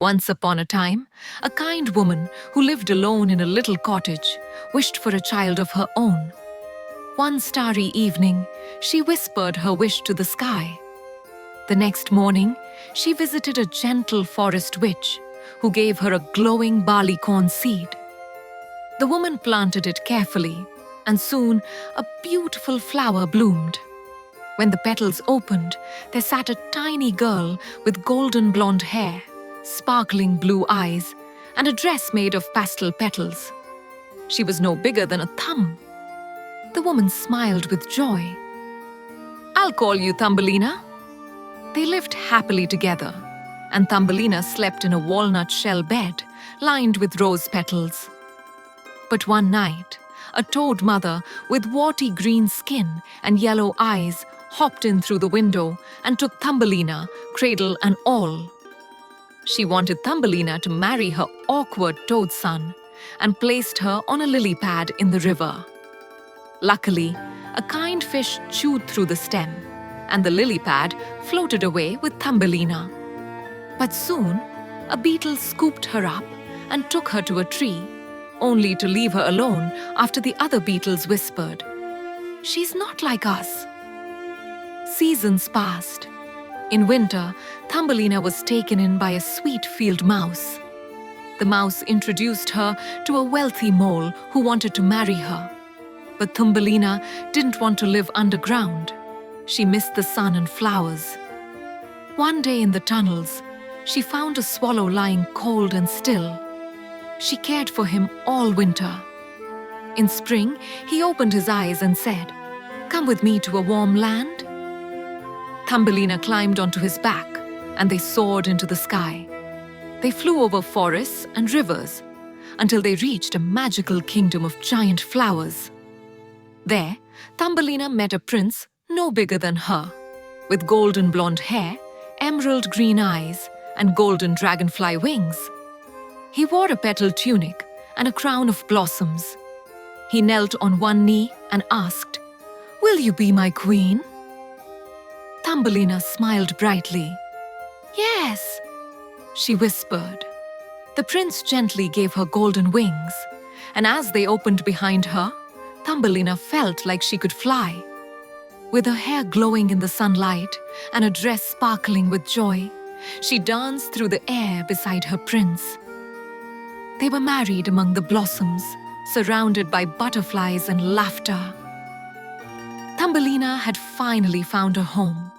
Once upon a time, a kind woman who lived alone in a little cottage wished for a child of her own. One starry evening, she whispered her wish to the sky. The next morning, she visited a gentle forest witch who gave her a glowing barley corn seed. The woman planted it carefully, and soon a beautiful flower bloomed. When the petals opened, there sat a tiny girl with golden blonde hair, sparkling blue eyes, and a dress made of pastel petals. She was no bigger than a thumb. The woman smiled with joy. "I'll call you Thumbelina." They lived happily together, and Thumbelina slept in a walnut shell bed lined with rose petals. But one night, a toad mother with warty green skin and yellow eyes hopped in through the window and took Thumbelina, cradle and all. She wanted Thumbelina to marry her awkward toad son and placed her on a lily pad in the river. Luckily, a kind fish chewed through the stem, and the lily pad floated away with Thumbelina. But soon, a beetle scooped her up and took her to a tree, only to leave her alone after the other beetles whispered, "She's not like us." Seasons passed. In winter, Thumbelina was taken in by a sweet field mouse. The mouse introduced her to a wealthy mole who wanted to marry her. But Thumbelina didn't want to live underground. She missed the sun and flowers. One day in the tunnels, she found a swallow lying cold and still. She cared for him all winter. In spring, he opened his eyes and said, "Come with me to a warm land." Thumbelina climbed onto his back, and they soared into the sky. They flew over forests and rivers until they reached a magical kingdom of giant flowers. There, Thumbelina met a prince no bigger than her, with golden blonde hair, emerald green eyes, and golden dragonfly wings. He wore a petal tunic and a crown of blossoms. He knelt on one knee and asked, "Will you be my queen?" Thumbelina smiled brightly. "Yes," she whispered. The prince gently gave her golden wings, and as they opened behind her, Thumbelina felt like she could fly. With her hair glowing in the sunlight and a dress sparkling with joy, she danced through the air beside her prince. They were married among the blossoms, surrounded by butterflies and laughter. Thumbelina had finally found a home,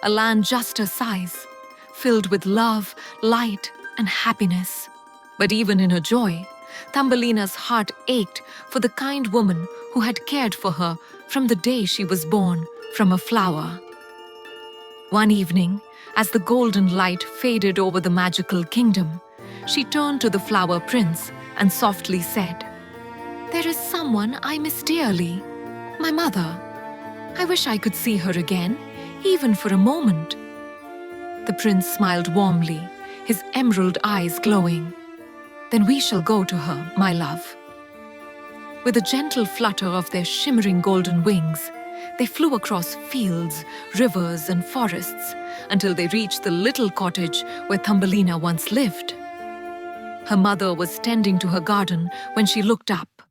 a land just her size, filled with love, light, and happiness. But even in her joy, Thumbelina's heart ached for the kind woman who had cared for her from the day she was born from a flower. One evening, as the golden light faded over the magical kingdom, she turned to the flower prince and softly said, "There is someone I miss dearly, my mother. I wish I could see her again, even for a moment." The prince smiled warmly, his emerald eyes glowing. "Then we shall go to her, my love." With a gentle flutter of their shimmering golden wings, they flew across fields, rivers, and forests until they reached the little cottage where Thumbelina once lived. Her mother was tending to her garden when she looked up,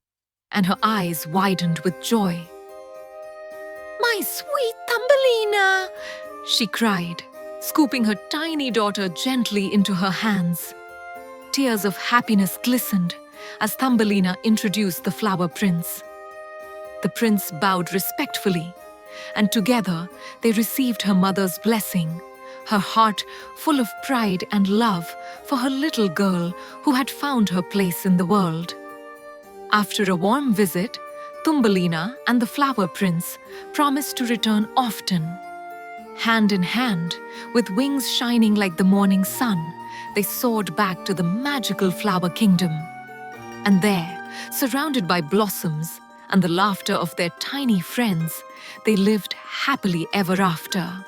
and her eyes widened with joy. "My sweet Thumbelina!" she cried, scooping her tiny daughter gently into her hands. Tears of happiness glistened as Thumbelina introduced the flower prince. The prince bowed respectfully, and together they received her mother's blessing, her heart full of pride and love for her little girl who had found her place in the world. After a warm visit, Thumbelina and the flower prince promised to return often. Hand in hand, with wings shining like the morning sun, they soared back to the magical flower kingdom. And there, surrounded by blossoms and the laughter of their tiny friends, they lived happily ever after.